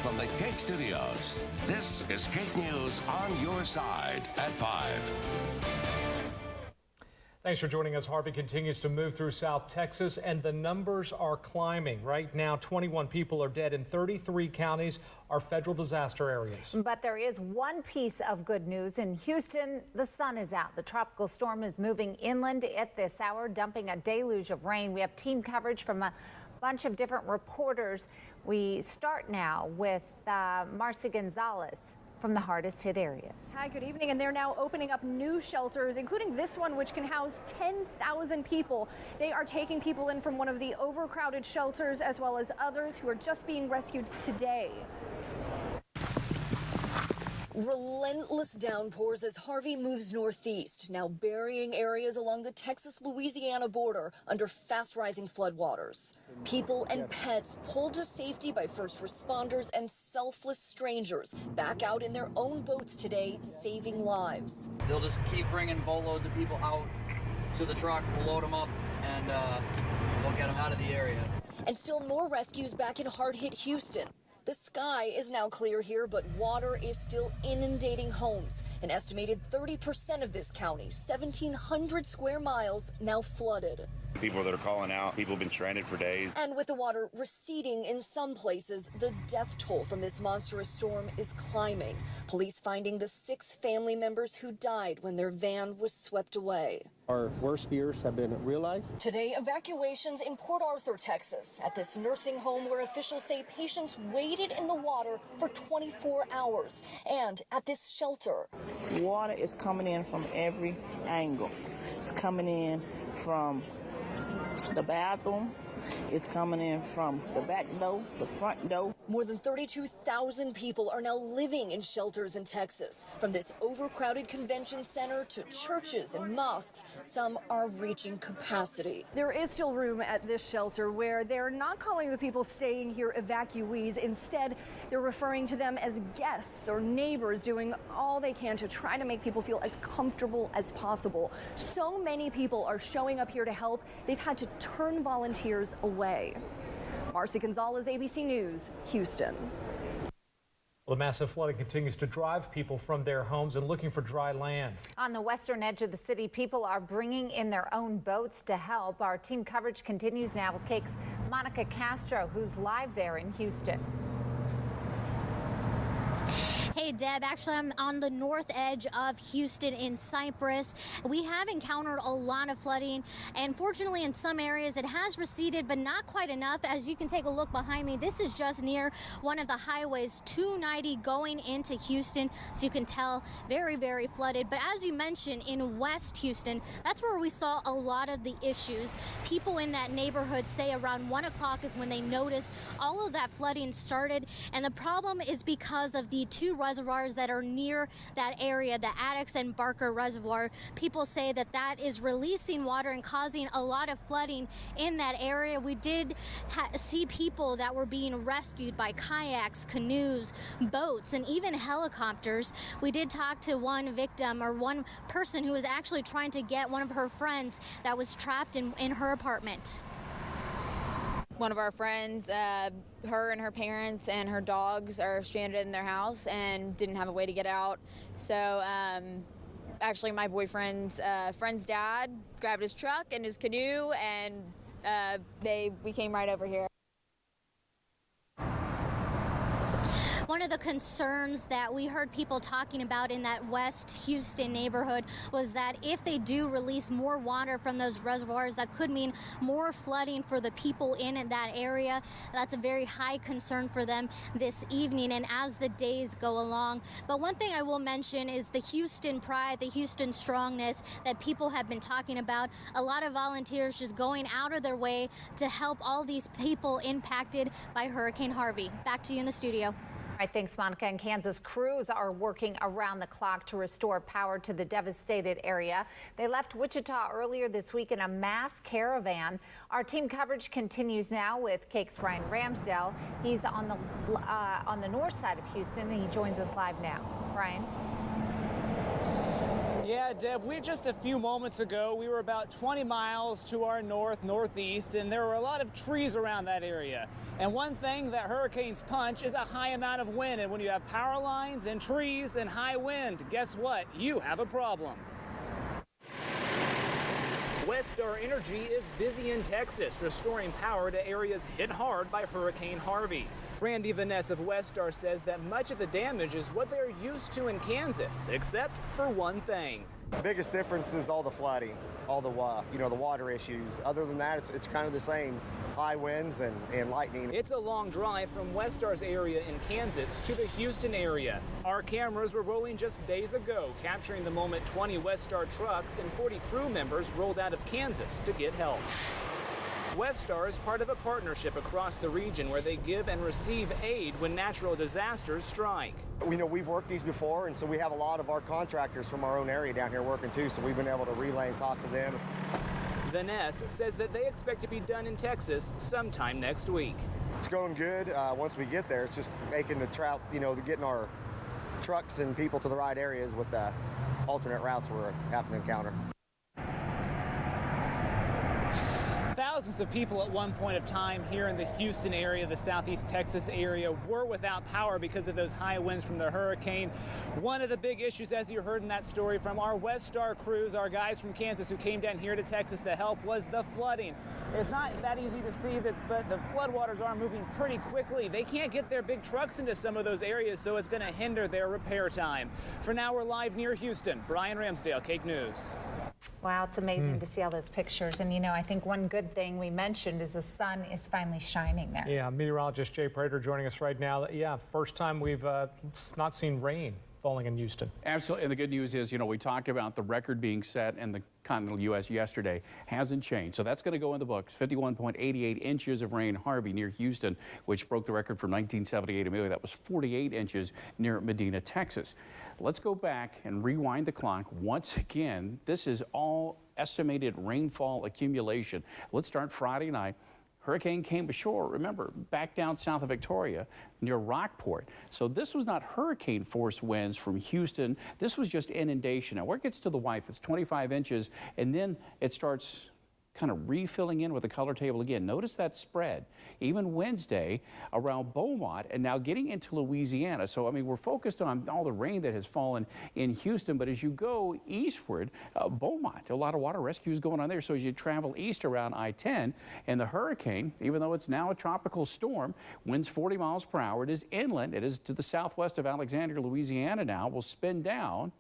from the KAKE studios. This is KAKE News on your side at 5. Thanks for joining us. Harvey continues to move through South Texas, and the numbers are climbing. Right now, 21 people are dead in 33 counties are federal disaster areas. But there is one piece of good news. In Houston, the sun is out. The tropical storm is moving inland at this hour, dumping a deluge of rain. We have team coverage from a bunch of different reporters. We start now with Marcy Gonzalez from the hardest hit areas. Hi, good evening. And they're now opening up new shelters, including this one, which can house 10,000 people. They are taking people in from one of the overcrowded shelters, as well as others who are just being rescued today. Relentless downpours as Harvey moves northeast, now burying areas along the Texas-Louisiana border under fast-rising floodwaters. People and pets pulled to safety by first responders and selfless strangers back out in their own boats today, saving lives. They'll just keep bringing boatloads of people out to the truck. We'll load them up and we'll get them out of the area. And still more rescues back in hard-hit Houston. The sky is now clear here, but water is still inundating homes. An estimated 30% of this county, 1,700 square miles, now flooded. People that are calling out, people have been stranded for days. And with the water receding in some places, the death toll from this monstrous storm is climbing. Police finding the 6 family members who died when their van was swept away. Our worst fears have been realized. Today, evacuations in Port Arthur, Texas, at this nursing home where officials say patients waited in the water for 24 hours. And at this shelter. Water is coming in from every angle. It's coming in from the bathroom. It's coming in from the back door, the front door. More than 32,000 people are now living in shelters in Texas. From this overcrowded convention center to churches and mosques, some are reaching capacity. There is still room at this shelter where they're not calling the people staying here evacuees. Instead, they're referring to them as guests or neighbors, doing all they can to try to make people feel as comfortable as possible. So many people are showing up here to help, they've had to turn volunteers away. Marcy Gonzalez, ABC News, Houston. Well, the massive flooding continues to drive people from their homes and looking for dry land. On the western edge of the city, people are bringing in their own boats to help. Our team coverage continues now with KAKE's Monica Castro, who's live there in Houston. Hey, Deb, actually, I'm on the north edge of Houston in Cypress. We have encountered a lot of flooding, and fortunately in some areas it has receded, but not quite enough. As you can take a look behind me, this is just near one of the highways, 290 going into Houston, so you can tell very, very flooded. But as you mentioned, in West Houston, that's where we saw a lot of the issues. People in that neighborhood say around 1 o'clock is when they noticed all of that flooding started, and the problem is because of the 2 reservoirs that are near that area, the Addicks and Barker Reservoir. People say that that is releasing water and causing a lot of flooding in that area. We did see people that were being rescued by kayaks, canoes, boats, and even helicopters. We did talk to one victim, or one person who was actually trying to get one of her friends that was trapped in her apartment. One of our friends, her and her parents and her dogs are stranded in their house and didn't have a way to get out. So actually my boyfriend's friend's dad grabbed his truck and his canoe, and we came right over here. One of the concerns that we heard people talking about in that West Houston neighborhood was that if they do release more water from those reservoirs, that could mean more flooding for the people in that area. That's a very high concern for them this evening and as the days go along. But one thing I will mention is the Houston pride, the Houston strongness that people have been talking about. A lot of volunteers just going out of their way to help all these people impacted by Hurricane Harvey. Back to you in the studio. All right, thanks, Monica. And Kansas crews are working around the clock to restore power to the devastated area. They left Wichita earlier this week in a mass caravan. Our team coverage continues now with KAKE's Ryan Ramsdell. He's on the north side of Houston, and he joins us live now. Ryan? Yeah, Deb, just a few moments ago, we were about 20 miles to our northeast, and there were a lot of trees around that area. And one thing that hurricanes punch is a high amount of wind. And when you have power lines and trees and high wind, guess what? You have a problem. Westar Energy is busy in Texas, restoring power to areas hit hard by Hurricane Harvey. Randy Vaness of Westar says that much of the damage is what they're used to in Kansas, except for one thing. The biggest difference is all the flooding, all the the water issues. Other than that, it's kind of the same. High winds and lightning. It's a long drive from Westar's area in Kansas to the Houston area. Our cameras were rolling just days ago, capturing the moment 20 Westar trucks and 40 crew members rolled out of Kansas to get help. Westar is part of a partnership across the region where they give and receive aid when natural disasters strike. We've worked these before, and so we have a lot of our contractors from our own area down here working too, so we've been able to relay and talk to them. Vaness says that they expect to be done in Texas sometime next week. It's going good. Once we get there, it's just making the getting our trucks and people to the right areas with the alternate routes we're having to encounter. Thousands of people at one point of time here in the Houston area, the southeast Texas area, were without power because of those high winds from the hurricane. One of the big issues, as you heard in that story from our Westar crews, our guys from Kansas who came down here to Texas to help, was the flooding. It's not that easy to see, but the floodwaters are moving pretty quickly. They can't get their big trucks into some of those areas, so it's going to hinder their repair time. For now, we're live near Houston. Brian Ramsdale, KAKE News. Wow, it's amazing to see all those pictures. And, I think one good thing we mentioned is the sun is finally shining there. Yeah, meteorologist Jay Prater joining us right now. Yeah, first time we've not seen rain falling in Houston. Absolutely. And the good news is, we talked about the record being set in the continental U.S. yesterday. Hasn't changed. So that's going to go in the books. 51.88 inches of rain, Harvey, near Houston, which broke the record from 1978. Amelia, that was 48 inches near Medina, Texas. Let's go back and rewind the clock once again. This is all estimated rainfall accumulation. Let's start Friday night. Hurricane came ashore, remember, back down south of Victoria near Rockport. So this was not hurricane force winds from Houston. This was just inundation. Now, where it gets to the white, that's 25 inches, and then it starts kind of refilling in with the color table again. Notice that spread. Even Wednesday around Beaumont and now getting into Louisiana. So, we're focused on all the rain that has fallen in Houston, but as you go eastward, Beaumont, a lot of water rescues going on there. So as you travel east around I-10 and the hurricane, even though it's now a tropical storm, winds 40 miles per hour. It is inland. It is to the southwest of Alexandria, Louisiana now. Will spin down.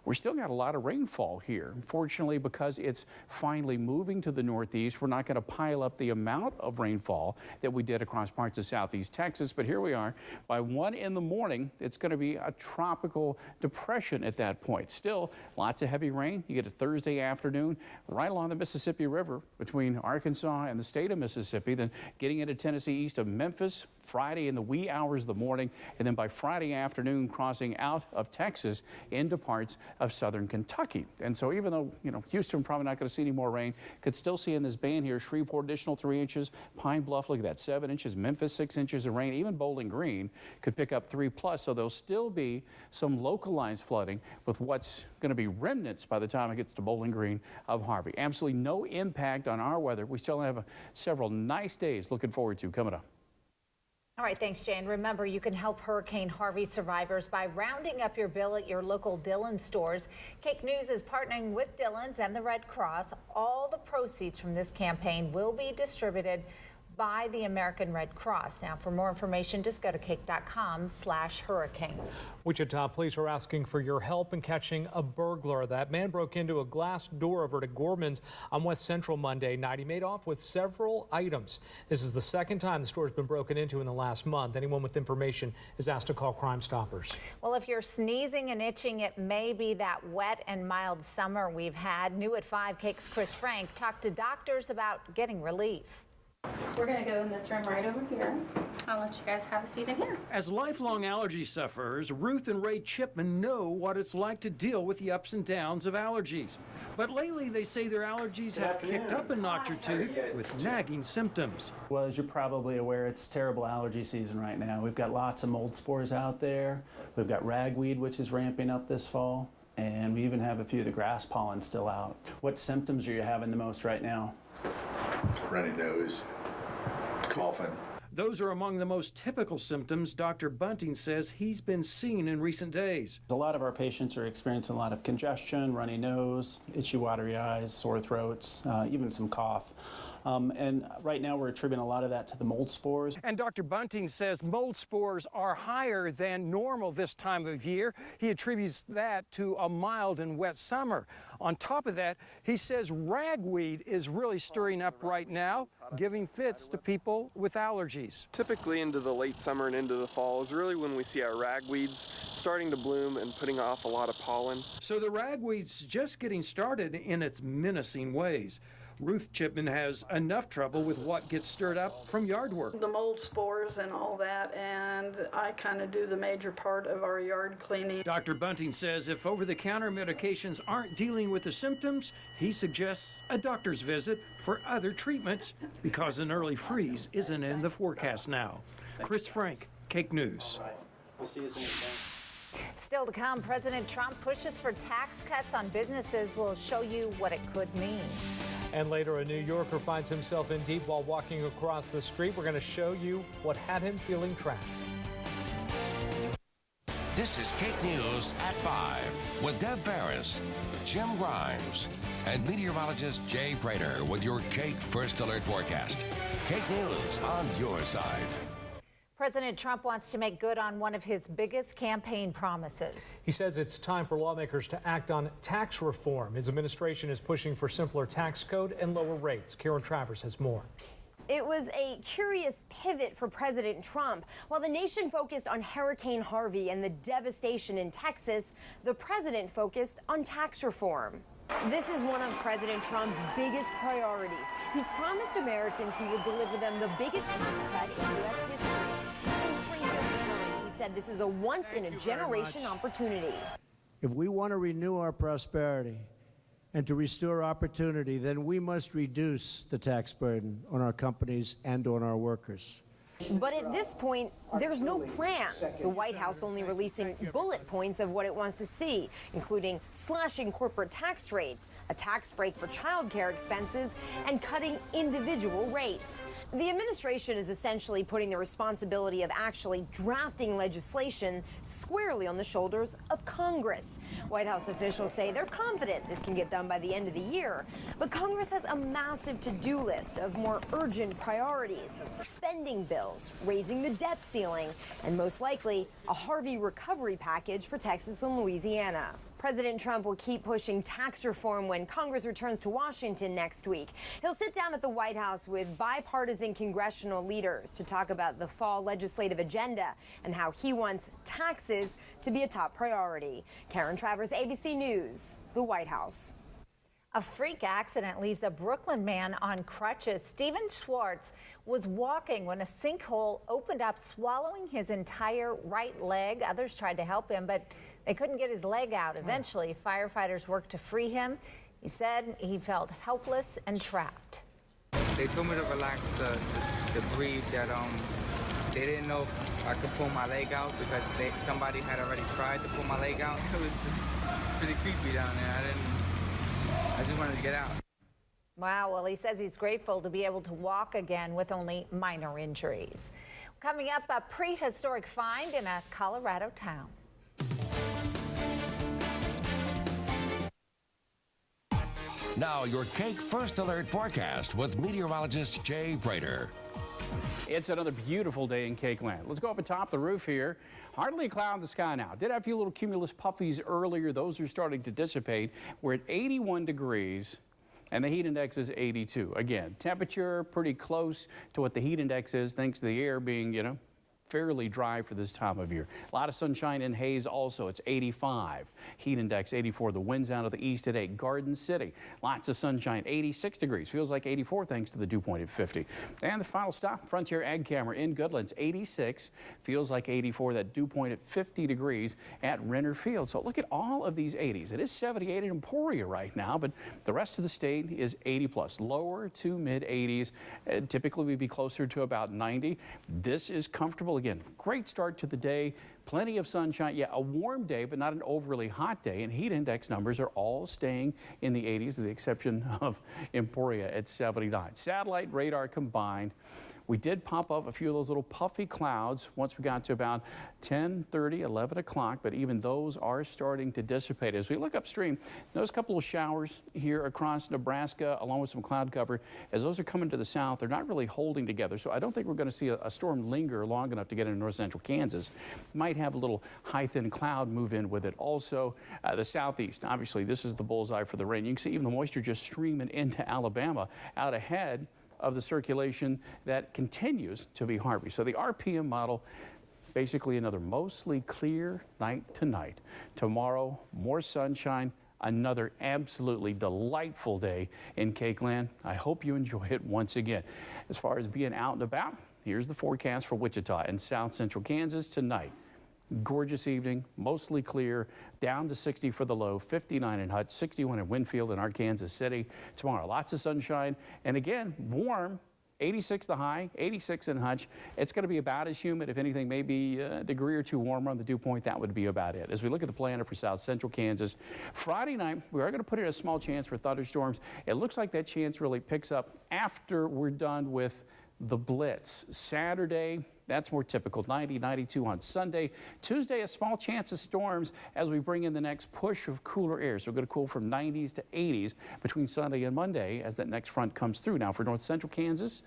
We're still got a lot of rainfall here. Fortunately, because it's finally moving to the northeast, we're not going to pile up the amount of rainfall that we did across parts of southeast Texas. But here we are. By 1 in the morning, it's going to be a tropical depression at that point. Still, lots of heavy rain. You get it Thursday afternoon right along the Mississippi River between Arkansas and the state of Mississippi, then getting into Tennessee east of Memphis. Friday in the wee hours of the morning, and then by Friday afternoon crossing out of Texas into parts of southern Kentucky. And so even though, Houston probably not going to see any more rain, could still see in this band here, Shreveport additional 3 inches, Pine Bluff, look at that, 7 inches, Memphis 6 inches of rain, even Bowling Green could pick up 3+. So there'll still be some localized flooding with what's going to be remnants by the time it gets to Bowling Green of Harvey. Absolutely no impact on our weather. We still have several nice days looking forward to coming up. All right, thanks, Jay. And remember, you can help Hurricane Harvey survivors by rounding up your bill at your local Dillon's stores. KAKE News is partnering with Dillon's and the Red Cross. All the proceeds from this campaign will be distributed by the American Red Cross. Now, for more information, just go to kake.com/hurricane. Wichita police are asking for your help in catching a burglar. That man broke into a glass door over to Gorman's on West Central Monday night. He made off with several items. This is the second time the store has been broken into in the last month. Anyone with information is asked to call Crime Stoppers. Well, if you're sneezing and itching, it may be that wet and mild summer we've had. New at 5, KAKE's Chris Frank talked to doctors about getting relief. We're going to go in this room right over here. I'll let you guys have a seat in here. As lifelong allergy sufferers, Ruth and Ray Chipman know what it's like to deal with the ups and downs of allergies. But lately, they say their allergies have kicked up a notch or two with nagging symptoms. Well, as you're probably aware, it's terrible allergy season right now. We've got lots of mold spores out there. We've got ragweed, which is ramping up this fall. and we even have a few of the grass pollen still out. What symptoms are you having the most right now? Runny nose, coughing. Those are among the most typical symptoms Dr. Bunting says he's been seeing in recent days. A lot of our patients are experiencing a lot of congestion, runny nose, itchy, watery eyes, sore throats, even some cough. And right now we're attributing a lot of that to the mold spores. And Dr. Bunting says mold spores are higher than normal this time of year. He attributes that to a mild and wet summer. On top of that, he says ragweed is really stirring up right now, giving fits to people with allergies. Typically into the late summer and into the fall is really when we see our ragweeds starting to bloom and putting off a lot of pollen. So the ragweed's just getting started in its menacing ways. Ruth Chipman has enough trouble with what gets stirred up from yard work. The mold spores and all that, and I kind of do the major part of our yard cleaning. Dr. Bunting says if over-the-counter medications aren't dealing with the symptoms, he suggests a doctor's visit for other treatments because an early freeze isn't in the forecast now. Chris Frank, KAKE News. We'll see you soon. Still to come, President Trump pushes for tax cuts on businesses. We'll show you what it could mean. And later, a New Yorker finds himself in deep while walking across the street. We're going to show you what had him feeling trapped. This is KAKE News at 5 with Deb Ferris, Jim Grimes, and meteorologist Jay Prater with your KAKE First Alert forecast. KAKE News on your side. President Trump wants to make good on one of his biggest campaign promises. He says it's time for lawmakers to act on tax reform. His administration is pushing for simpler tax code and lower rates. Karen Travers has more. It was a curious pivot for President Trump. While the nation focused on Hurricane Harvey and the devastation in Texas, the president focused on tax reform. This is one of President Trump's biggest priorities. He's promised Americans he will deliver them the biggest tax cut in U.S. history. In Springfield, Missouri, he said this is a once-in-a-generation opportunity. If we want to renew our prosperity and to restore opportunity, then we must reduce the tax burden on our companies and on our workers. But at this point, there's no plan. The White House only releasing bullet points of what it wants to see, including slashing corporate tax rates, a tax break for child care expenses, and cutting individual rates. The administration is essentially putting the responsibility of actually drafting legislation squarely on the shoulders of Congress. White House officials say they're confident this can get done by the end of the year. But Congress has a massive to-do list of more urgent priorities, spending bills, raising the debt ceiling, and most likely a Harvey recovery package for Texas and Louisiana. President Trump will keep pushing tax reform when Congress returns to Washington next week. He'll sit down at the White House with bipartisan congressional leaders to talk about the fall legislative agenda and how he wants taxes to be a top priority. Karen Travers, ABC News, the White House. A freak accident leaves a Brooklyn man on crutches. Steven Schwartz was walking when a sinkhole opened up, swallowing his entire right leg. Others tried to help him, but they couldn't get his leg out. Eventually, firefighters worked to free him. He said he felt helpless and trapped. They told me to relax, to breathe, that they didn't know if I could pull my leg out because somebody had already tried to pull my leg out. It was pretty creepy down there. I just wanted to get out. Wow, well, he says he's grateful to be able to walk again with only minor injuries. Coming up, a prehistoric find in a Colorado town. Now, your KAKE First Alert forecast with meteorologist Jay Prater. It's another beautiful day in KAKE land. Let's go up atop the roof here. Hardly a cloud in the sky now. Did have a few little cumulus puffies earlier. Those are starting to dissipate. We're at 81 degrees. And the heat index is 82. Again, temperature pretty close to what the heat index is, thanks to the air being, fairly dry for this time of year. A lot of sunshine and haze also. It's 85. Heat index 84. The winds out of the east today. Garden City. Lots of sunshine. 86 degrees. Feels like 84 thanks to the dew point at 50. And the final stop, Frontier Ag Camera in Goodlands. 86. Feels like 84. That dew point at 50 degrees at Renner Field. So look at all of these 80s. It is 78 in Emporia right now, but the rest of the state is 80 plus. Lower to mid 80s. Typically we'd be closer to about 90. This is comfortable. again, great start to the day. Plenty of sunshine. Yeah, a warm day, but not an overly hot day. And heat index numbers are all staying in the 80s, with the exception of Emporia at 79. Satellite, radar combined. We did pop up a few of those little puffy clouds once we got to about 10:30, 11 o'clock, but even those are starting to dissipate. As we look upstream, those couple of showers here across Nebraska, along with some cloud cover, as those are coming to the south, they're not really holding together. So I don't think we're going to see a storm linger long enough to get into north central Kansas. Might have a little high thin cloud move in with it. Also, the southeast, obviously this is the bullseye for the rain. You can see even the moisture just streaming into Alabama out ahead of the circulation that continues to be Harvey. So the RPM model, basically another mostly clear night tonight. Tomorrow, more sunshine, another absolutely delightful day in KAKE land. I hope you enjoy it once again. As far as being out and about, here's the forecast for Wichita and south central Kansas tonight. Gorgeous evening, mostly clear, down to 60 for the low, 59 in Hutch, 61 in Winfield and Arkansas City. Tomorrow, lots of sunshine, and again, warm, 86 the high, 86 in Hutch. It's going to be about as humid, if anything, maybe a degree or two warmer on the dew point. That would be about it. As we look at the planner for south central Kansas, Friday night, we are going to put in a small chance for thunderstorms. It looks like that chance really picks up after we're done with the blitz. Saturday, that's more typical, 90, 92 on Sunday. Tuesday, a small chance of storms as we bring in the next push of cooler air. So we're going to cool from 90s to 80s between Sunday and Monday as that next front comes through. Now for north central Kansas,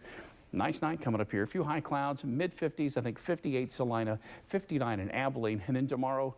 nice night coming up here. A few high clouds, mid-50s, I think 58 Salina, 59 in Abilene. And then tomorrow,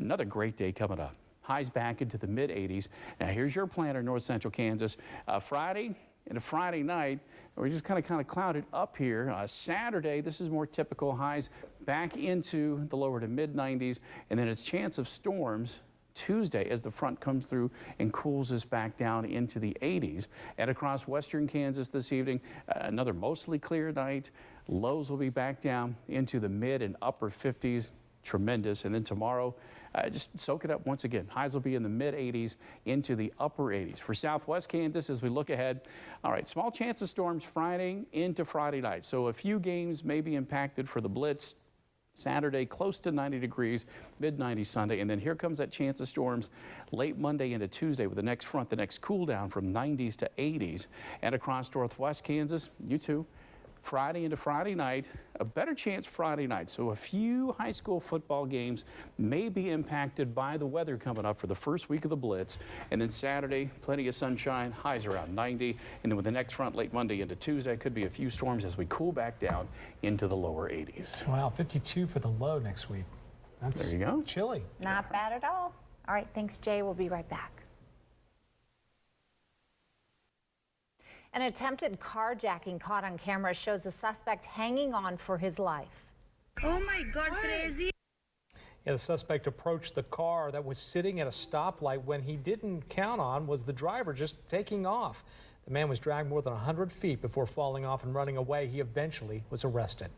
another great day coming up. Highs back into the mid-80s. Now here's your planner, north central Kansas. Friday and a Friday night, we're just kind of clouded up here. Saturday, this is more typical, highs back into the lower to mid-90s, and then it's chance of storms Tuesday as the front comes through and cools us back down into the 80s. And across western Kansas this evening, another mostly clear night. Lows will be back down into the mid and upper 50s. Tremendous. And then tomorrow, just soak it up once again. Highs will be in the mid-80s into the upper 80s. For southwest Kansas, as we look ahead, all right, small chance of storms Friday into Friday night. So a few games may be impacted for the blitz. Saturday, close to 90 degrees, mid-90s Sunday. And then here comes that chance of storms late Monday into Tuesday with the next front, the next cool down from 90s to 80s. And across northwest Kansas, you too. Friday into Friday night, a better chance Friday night. So a few high school football games may be impacted by the weather coming up for the first week of the blitz. And then Saturday, plenty of sunshine, highs around 90. And then with the next front late Monday into Tuesday, could be a few storms as we cool back down into the lower 80s. Wow, 52 for the low next week. That's there you go. Chilly. Not bad at all. All right, thanks, Jay. We'll be right back. An attempted carjacking caught on camera shows a suspect hanging on for his life. Oh my God, crazy. Yeah, the suspect approached the car that was sitting at a stoplight when he didn't count on was the driver just taking off. The man was dragged more than 100 feet before falling off and running away. He eventually was arrested.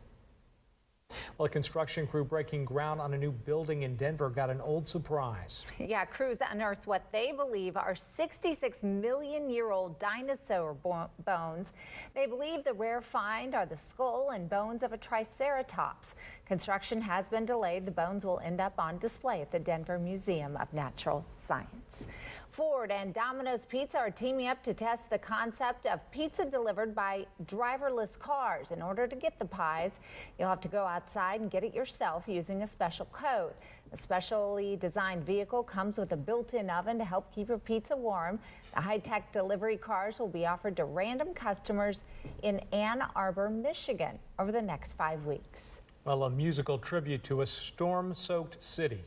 Well, a construction crew breaking ground on a new building in Denver got an old surprise. Yeah, crews unearthed what they believe are 66-million-year-old dinosaur bones. They believe the rare find are the skull and bones of a triceratops. Construction has been delayed. The bones will end up on display at the Denver Museum of Natural Science. Ford and Domino's Pizza are teaming up to test the concept of pizza delivered by driverless cars. In order to get the pies, you'll have to go outside and get it yourself using a special code. A specially designed vehicle comes with a built-in oven to help keep your pizza warm. The high-tech delivery cars will be offered to random customers in Ann Arbor, Michigan over the next 5 weeks. Well, a musical tribute to a storm-soaked city.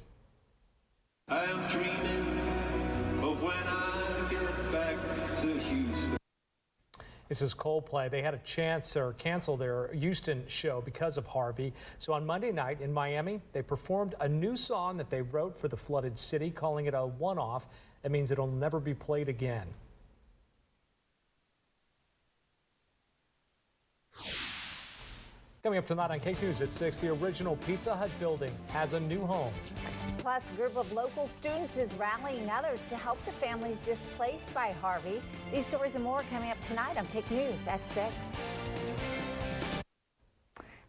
I am dreaming of when I get back to Houston. This is Coldplay. They had a chance or cancel their Houston show because of Harvey. So on Monday night in Miami, they performed a new song that they wrote for the flooded city, calling it a one-off. That means it'll never be played again. Coming up tonight on KAKE News at 6, the original Pizza Hut building has a new home. Plus, a group of local students is rallying others to help the families displaced by Harvey. These stories and more coming up tonight on KAKE News at 6.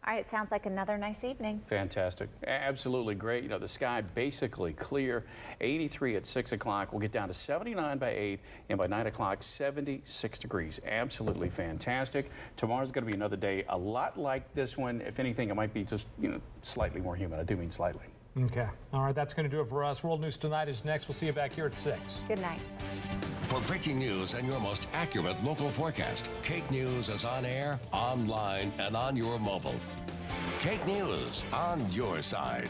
All right, sounds like another nice evening. Fantastic. Absolutely great. You know, the sky basically clear. 83 at 6 o'clock. We'll get down to 79 by 8, and by 9 o'clock, 76 degrees. Absolutely fantastic. Tomorrow's going to be another day a lot like this one. If anything, it might be just, slightly more humid. I do mean slightly. Okay. All right, that's going to do it for us. World News Tonight is next. We'll see you back here at 6. Good night. For breaking news and your most accurate local forecast, KAKE News is on air, online, and on your mobile. KAKE News on your side.